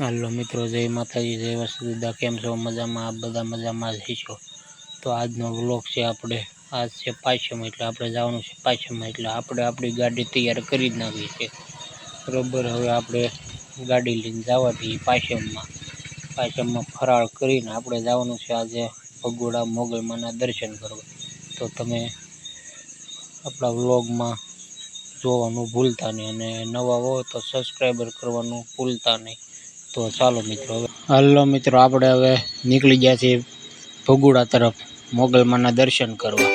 હાલો મિત્રો, જય માતાજી, જય વસુદેવ। કેમ છો? મજામાં? આપ બધા મજામાં જ હશો। તો આજનો વ્લોગ છે આપણે આજ છે પાંચમ, એટલે આપણે જવાનું છે પાંચમ, એટલે આપણે આપણી ગાડી તૈયાર કરી જ નાખી છે બરોબર। હવે આપણે ગાડી લઈને જવા દઈએ પાંચમમાં ફરાળ કરીને આપણે જવાનું છે આજે ભગોડા મોગલમાના દર્શન કરવા। તો તમે આપણા વ્લોગમાં જોવાનું ભૂલતા નહીં, અને નવા હો તો સબસ્ક્રાઈબર કરવાનું ભૂલતા નહીં। તો ચાલો મિત્રો, હાલો મિત્રો, આપણે હવે નીકળી ગયા છીએ ભગોડા તરફ મોગલમાના દર્શન કરવા।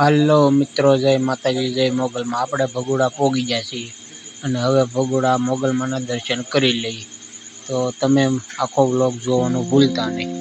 હાલો મિત્રો, જય માતાજી, જય મોગલમાં। આપણે ભગોડા પોગી ગયા છીએ અને હવે ભગોડા મોગલમાના દર્શન કરી લઈએ। તો તમે આખો વ્લોગ જોવાનું ભૂલતા નહીં।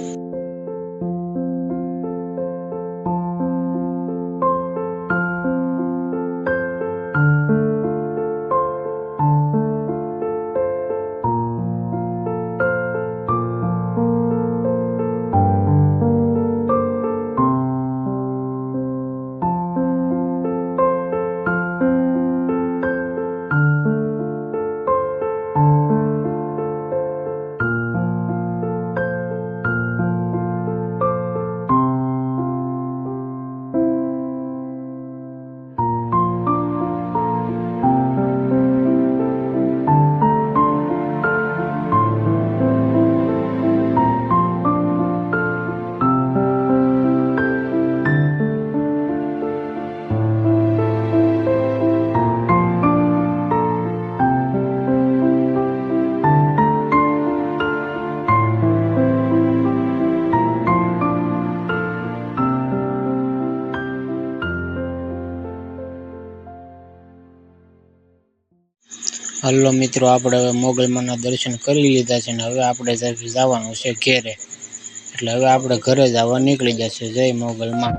હાલો મિત્રો, આપણે હવે મોગલમાના દર્શન કરી લીધા છે ને હવે આપણે જવાનું છે ઘેરે, એટલે હવે આપણે ઘરે જવા નીકળી જશે। જય મોગલમાં।